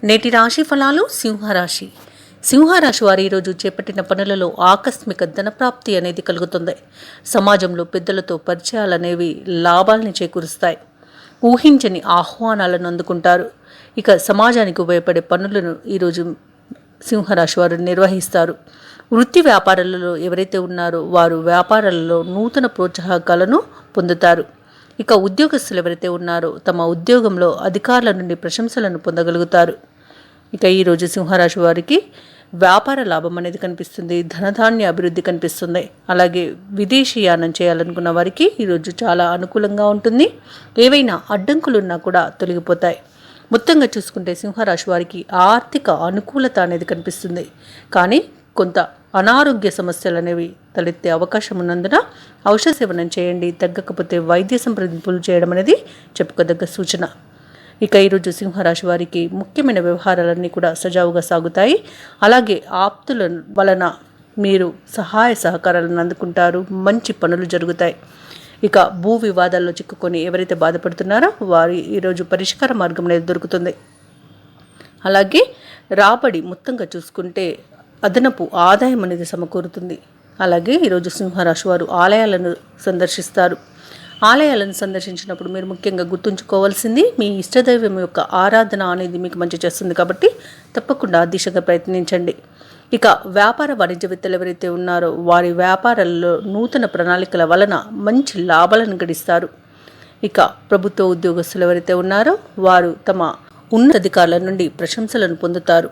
నేటి రాశి ఫలాలు సింహరాశి. సింహరాశి వారు ఈరోజు చేపట్టిన పనులలో ఆకస్మిక ధనప్రాప్తి అనేది కలుగుతుంది. సమాజంలో పెద్దలతో పరిచయాలనేవి లాభాలని చేకూరుస్తాయి. ఊహించని ఆహ్వానాలను అందుకుంటారు. ఇక సమాజానికి ఉపయోగపడే పనులను ఈరోజు సింహరాశి వారు నిర్వహిస్తారు. వృత్తి వ్యాపారాలలో ఎవరైతే ఉన్నారో వారు వ్యాపారాలలో నూతన ప్రోత్సాహకాలను పొందుతారు. ఇక ఉద్యోగస్తులు ఎవరైతే ఉన్నారో తమ ఉద్యోగంలో అధికారుల నుండి ప్రశంసలను పొందగలుగుతారు. ఇక ఈరోజు సింహరాశి వారికి వ్యాపార లాభం అనేది కనిపిస్తుంది. ధనధాన్య అభివృద్ధి కనిపిస్తుంది. అలాగే విదేశీయానం చేయాలనుకున్న వారికి ఈరోజు చాలా అనుకూలంగా ఉంటుంది. ఏవైనా అడ్డంకులున్నా కూడా తొలగిపోతాయి. మొత్తంగా చూసుకుంటే సింహరాశి వారికి ఆర్థిక అనుకూలత అనేది కనిపిస్తుంది. కానీ కొంత అనారోగ్య సమస్యలు అనేవి తలెత్తే అవకాశం ఉన్నందున ఔషధ సేవనం చేయండి. తగ్గకపోతే వైద్య సంప్రదింపులు చేయడం అనేది చెప్పుకోదగ్గ సూచన. ఇక ఈరోజు సింహరాశి వారికి ముఖ్యమైన వ్యవహారాలన్నీ కూడా సజావుగా సాగుతాయి. అలాగే ఆప్తుల వలన మీరు సహాయ సహకారాలను అందుకుంటారు. మంచి పనులు జరుగుతాయి. ఇక భూ వివాదాల్లో చిక్కుకొని ఎవరైతే బాధపడుతున్నారో వారి ఈరోజు పరిష్కార మార్గం అనేది దొరుకుతుంది. అలాగే రాబడి మొత్తంగా చూసుకుంటే అదనపు ఆదాయం అనేది సమకూరుతుంది. అలాగే ఈరోజు సింహరాశి వారు ఆలయాలను సందర్శిస్తారు. ఆలయాలను సందర్శించినప్పుడు మీరు ముఖ్యంగా గుర్తుంచుకోవాల్సింది మీ ఇష్టదైవం యొక్క ఆరాధన అనేది మీకు మంచి చేస్తుంది. కాబట్టి తప్పకుండా ఆ దిశగా ప్రయత్నించండి. ఇక వ్యాపార వాణిజ్యవేత్తలు ఎవరైతే ఉన్నారో వారి వ్యాపారాల్లో నూతన ప్రణాళికల వలన మంచి లాభాలను గడిస్తారు. ఇక ప్రభుత్వ ఉద్యోగస్తులు ఎవరైతే ఉన్నారో వారు తమ ఉన్నతాధికారుల నుండి ప్రశంసలను పొందుతారు.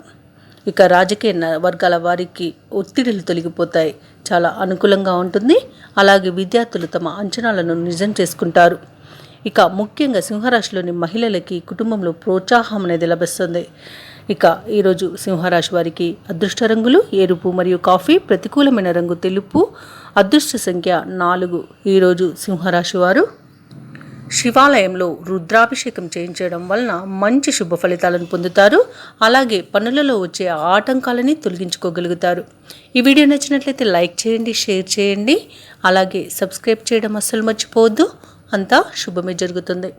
ఇక రాజకీయ వర్గాల వారికి ఒత్తిడిలు తొలగిపోతాయి. చాలా అనుకూలంగా ఉంటుంది. అలాగే విద్యార్థులు తమ అంచనాలను నిజం చేసుకుంటారు. ఇక ముఖ్యంగా సింహరాశిలోని మహిళలకి కుటుంబంలో ప్రోత్సాహం అనేది లభిస్తుంది. ఇక ఈరోజు సింహరాశి వారికి అదృష్ట రంగులు ఎరుపు మరియు కాఫీ, ప్రతికూలమైన రంగు తెలుపు, అదృష్ట సంఖ్య 4. ఈరోజు సింహరాశి వారు శివాలయంలో రుద్రాభిషేకం చేయించడం వలన మంచి శుభ ఫలితాలను పొందుతారు. అలాగే పనులలో వచ్చే ఆటంకాలని తొలగించుకోగలుగుతారు. ఈ వీడియో నచ్చినట్లయితే లైక్ చేయండి, షేర్ చేయండి. అలాగే సబ్స్క్రైబ్ చేయడం అస్సలు మర్చిపోవద్దు. అంతా శుభమే జరుగుతుంది.